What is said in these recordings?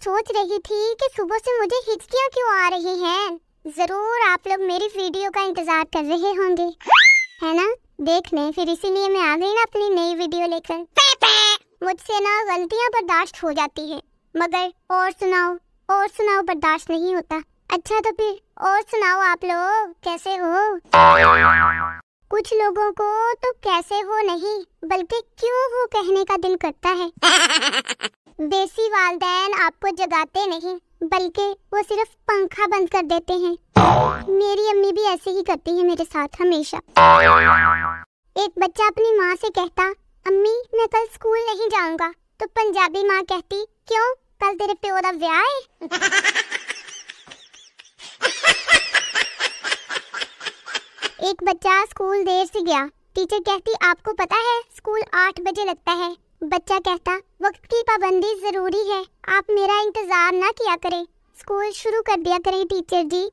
सोच रही थी कि सुबह से मुझे हिचकियाँ क्यों आ रही हैं। जरूर आप लोग मेरी वीडियो का इंतजार कर रहे होंगे, है ना? देख लें, फिर इसीलिए मैं आ गई ना अपनी नई वीडियो लेकर। मुझसे ना गलतियाँ बर्दाश्त हो जाती है, मगर और सुनाओ बर्दाश्त नहीं होता। अच्छा तो फिर और सुनाओ, आप लोग कैसे हो? कुछ लोगों को तो कैसे हो नहीं बल्कि क्यों हो कहने का दिल करता है। देसी वालिदैन आपको जगाते नहीं बल्कि वो सिर्फ पंखा बंद कर देते हैं। मेरी अम्मी भी ऐसे ही करती है मेरे साथ हमेशा। एक बच्चा अपनी माँ से कहता, अम्मी मैं कल स्कूल नहीं जाऊंगा, तो पंजाबी माँ कहती, क्यों, कल तेरे प्यो दा ब्याह है? एक बच्चा स्कूल देर से गया, टीचर कहती, आपको पता है स्कूल 8 बजे लगता है। बच्चा कहता, वक्त की पाबंदी जरूरी है, आप मेरा इंतजार ना किया करें, स्कूल शुरू कर दिया करें टीचर जी।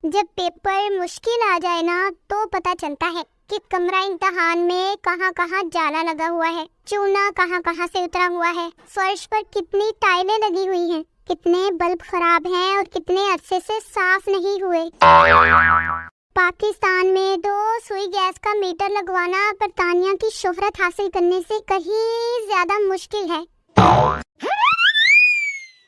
जब पेपर मुश्किल आ जाए ना तो पता चलता है कि कमरा इम्तिहान में कहाँ कहाँ जाला लगा हुआ है, चूना कहाँ कहाँ से उतरा हुआ है, फर्श पर कितनी टाइलें लगी हुई हैं, कितने बल्ब खराब हैं और कितने अरसे से साफ नहीं हुए। पाकिस्तान में तो सुई गैस का मीटर लगवाना बरतानिया की शोहरत हासिल करने से कहीं ज्यादा मुश्किल है।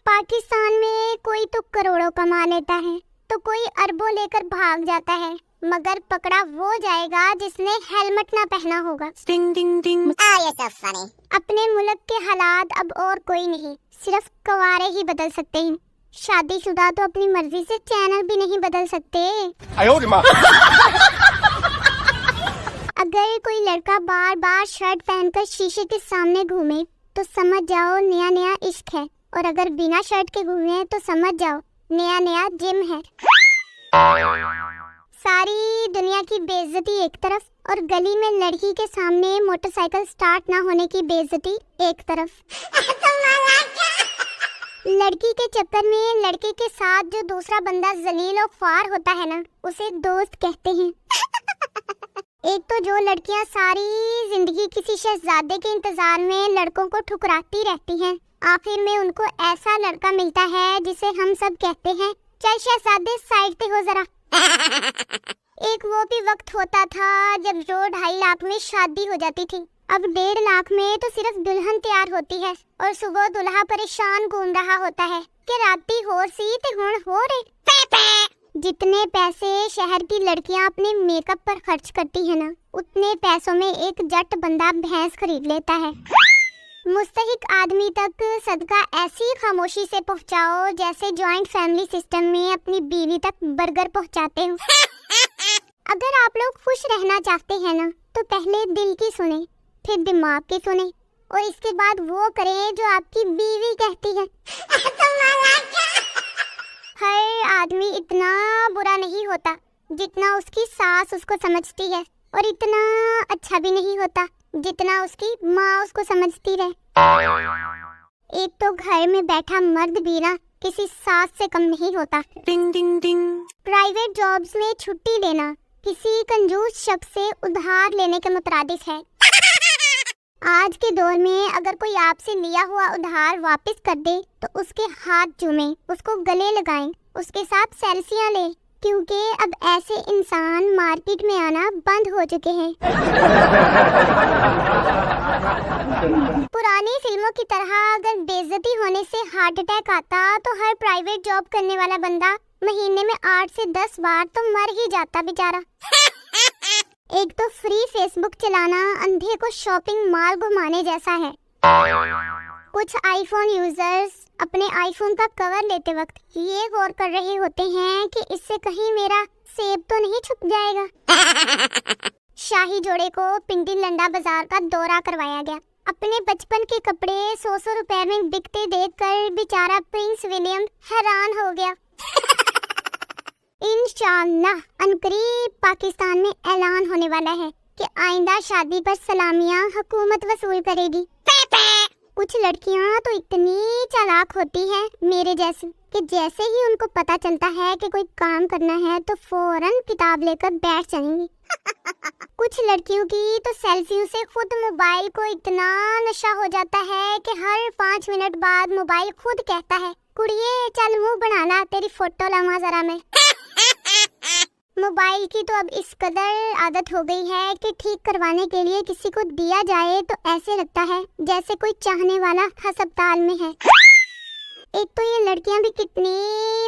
पाकिस्तान में कोई तो करोड़ों कमा लेता है तो कोई अरबों लेकर भाग जाता है, मगर पकड़ा वो जाएगा जिसने हेलमेट ना पहना होगा। डिंग डिंग डिंग। अपने मुल्क के हालात अब और कोई नहीं, सिर्फ कवारे ही बदल सकते हैं। शादीशुदा तो अपनी मर्जी से चैनल भी नहीं बदल सकते। अगर कोई लड़का बार बार शर्ट पहनकर शीशे के सामने घूमे तो समझ जाओ नया नया इश्क है, और अगर बिना शर्ट के घूमे तो समझ जाओ नया नया जिम है। सारी दुनिया की बेइज्जती एक तरफ और गली में लड़की के सामने मोटरसाइकिल स्टार्ट ना होने की बेइज्जती एक तरफ। लड़की के चक्कर में लड़के के साथ जो दूसरा बंदा जलील और ख्वार होता है ना, उसे दोस्त कहते हैं। एक तो जो लड़कियां सारी जिंदगी किसी शहजादे के इंतजार में लड़कों को ठुकराती रहती हैं, आखिर में उनको ऐसा लड़का मिलता है जिसे हम सब कहते हैं, चल शहजादे साइड पे हो जरा। एक वो भी वक्त होता था जब जो 2.5 लाख में शादी हो जाती थी, अब 1.5 लाख में तो सिर्फ दुल्हन तैयार होती है और सुबह दुल्हा परेशान घूम रहा होता है कि राती हो सी ते हुण हो रे। जितने पैसे शहर की लड़कियां अपने मेकअप पर खर्च करती है ना, उतने पैसों में एक जट बंदा भैंस खरीद लेता है। मुस्तहिक आदमी तक सदका ऐसी खामोशी से पहुंचाओ जैसे जॉइंट फैमिली सिस्टम में अपनी बीवी तक बर्गर पहुंचाते हो। अगर आप लोग खुश रहना चाहते हैं ना तो पहले दिल की सुने, फिर दिमाग की सुने, और इसके बाद वो करें जो आपकी बीवी कहती है। हर आदमी इतना बुरा नहीं होता जितना उसकी सास उसको समझती है, और इतना अच्छा भी नहीं होता जितना उसकी माँ उसको समझती रहे। एक तो घर में बैठा मर्द भी ना किसी सास से कम नहीं होता। डिंग डिंग डिंग। प्राइवेट जॉब्स में छुट्टी लेना किसी कंजूस शख्स से उधार लेने के मुतरादिफ है। आज के दौर में अगर कोई आपसे लिया हुआ उधार वापस कर दे तो उसके हाथ चूमें, उसको गले लगाएं, उसके साथ सेल्फियां लें, क्योंकि अब ऐसे इंसान मार्केट में आना बंद हो चुके हैं। पुरानी फिल्मों की तरह अगर बेइज्जती होने से हार्ट अटैक आता तो हर प्राइवेट जॉब करने वाला बंदा महीने में 8 से 10 बार तो मर ही जाता बेचारा। एक तो फ्री फेसबुक चलाना अंधे को शॉपिंग मॉल घुमाने जैसा है। कुछ आईफोन यूजर्स अपने आईफोन का कवर लेते वक्त ये गौर कर रहे होते हैं कि इससे कहीं मेरा सेब तो नहीं छुप जाएगा। शाही जोड़े को पिंडी लंडा बाजार का दौरा करवाया गया। अपने बचपन के कपड़े 100 रुपए में बिकते देखकर बेचारा प्रिंस विलियम हैरान हो गया। इंशाअल्लाह अनकरीब पाकिस्तान में ऐलान होने वाला है कि आइंदा शादी पर सलामियां हुकूमत वसूल करेगी। कुछ लड़कियां तो इतनी चालाक चालाक होती हैं मेरे जैसी कि जैसे ही उनको पता चलता है कि कोई काम करना है तो फौरन किताब लेकर बैठ जाएंगी। कुछ लड़कियों की तो सेल्फियों से खुद मोबाइल को इतना नशा हो जाता है कि हर 5 मिनट बाद मोबाइल खुद कहता है, कुड़िए चल मुंह बना ला, तेरी फोटो लगा जरा मैं। मोबाइल की तो अब इस कदर आदत हो गई है कि ठीक करवाने के लिए किसी को दिया जाए तो ऐसे लगता है जैसे कोई चाहने वाला अस्पताल में है। एक तो ये लड़कियां भी कितनी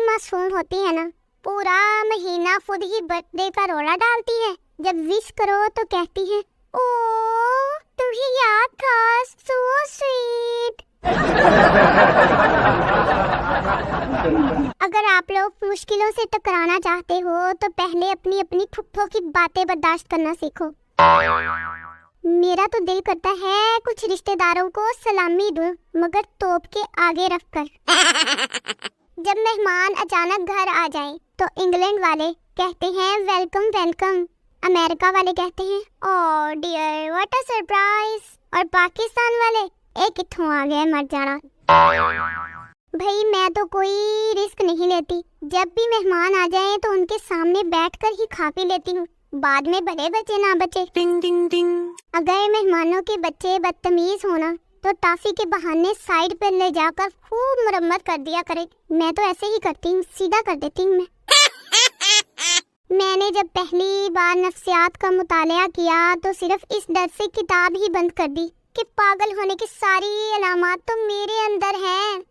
मासूम होती है ना, पूरा महीना खुद ही बर्थडे का रोला डालती है, जब विश करो तो कहती है ओ तुम्हें याद था, सो स्वीट। अगर आप लोग मुश्किलों से टकराना चाहते हो तो पहले अपनी अपनी फुफ्फो की बातें बर्दाश्त करना सीखो। मेरा तो दिल करता है कुछ रिश्तेदारों को सलामी दूं, मगर तोप के आगे रखकर। जब मेहमान अचानक घर आ जाए तो इंग्लैंड वाले कहते हैं वेलकम वेलकम, अमेरिका वाले कहते हैं oh dear what a surprise, और पाकिस्तान वाले एक कित्थों आ गया मर जाना। भाई मैं तो कोई रिस्क नहीं लेती, जब भी मेहमान आ जाएं तो उनके सामने बैठकर ही खा पी लेती हूँ, बाद में भले बचे ना बचे। टिंग टिंग टिंग। अगर मेहमानों के बच्चे बदतमीज होना तो टाफी के बहाने साइड पर ले जाकर खूब मरम्मत कर दिया करे। मैं तो ऐसे ही करती हूँ, सीधा कर देती हूँ मैं। मैंने जब पहली बार नफ्सियात का मुतालिया किया तो सिर्फ इस डर से किताब ही बंद कर दी कि पागल होने की सारी अलामात तो मेरे अंदर हैं।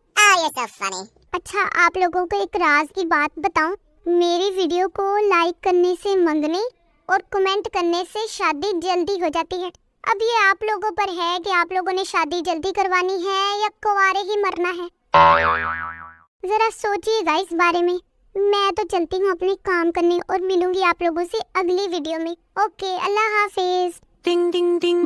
so funny. अच्छा आप लोगों को एक राज की बात बताऊं, मेरी वीडियो को लाइक करने से मंगने और कमेंट करने से शादी जल्दी हो जाती है। अब ये आप लोगों पर है कि आप लोगों ने शादी जल्दी करवानी है या कुंवारे ही मरना है। जरा सोचिएगा इस बारे में। मैं तो चलती हूँ अपने काम करने और मिलूंगी आप लोगों से अगली वीडियो में। ओके अल्लाह हाफिज। टिंग टिंग टिंग।